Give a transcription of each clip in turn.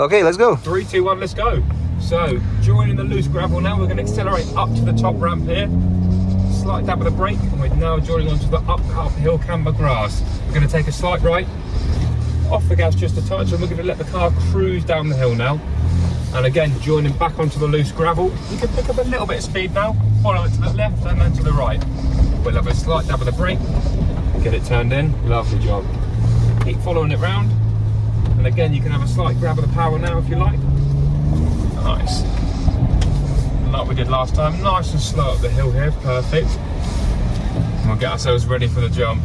Okay, let's go. 3, 2, 1, let's go. So, joining the loose gravel now, we're going to accelerate up to the top ramp here. Slight dab of the brake, and we're now joining onto the uphill camber grass. We're going to take a slight right, off the gas just a touch, and we're going to let the car cruise down the hill now. And again, joining back onto the loose gravel. You can pick up a little bit of speed now, follow it to the left and then to the right. We'll have a slight dab of the brake, get it turned in, lovely job. Keep following it round, and again, you can have a slight grab of the power now if you like. Nice. Like we did last time, nice and slow up the hill here, perfect. And we'll get ourselves ready for the jump.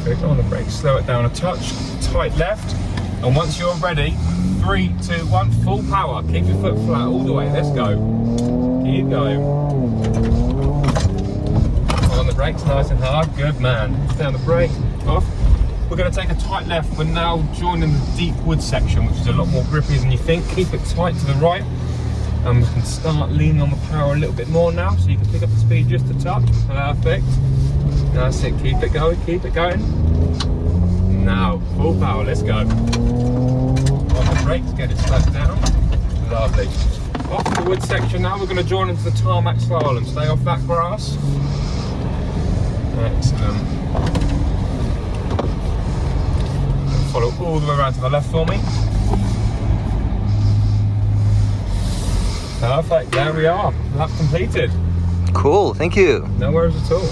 Perfect, on the brake, slow it down a touch, tight left, and once you're ready, 3, 2, 1, full power. Keep your foot flat all the way, let's go. Keep going. On the brakes, nice and hard, good man. Down the brake, off. We're going to take a tight left. We're now joining the deep wood section, which is a lot more grippy than you think. Keep it tight to the right, and we can start leaning on the power a little bit more now, so you can pick up the speed just a touch. Perfect. That's it, keep it going, keep it going. Now, full power, let's go. On the brakes, get it slowed down. Lovely. Off the wood section now, we're going to join into the tarmac slalom. Stay off that grass. Excellent. Follow all the way around to the left for me. Perfect, there we are. Lap completed. Cool, thank you. No worries at all.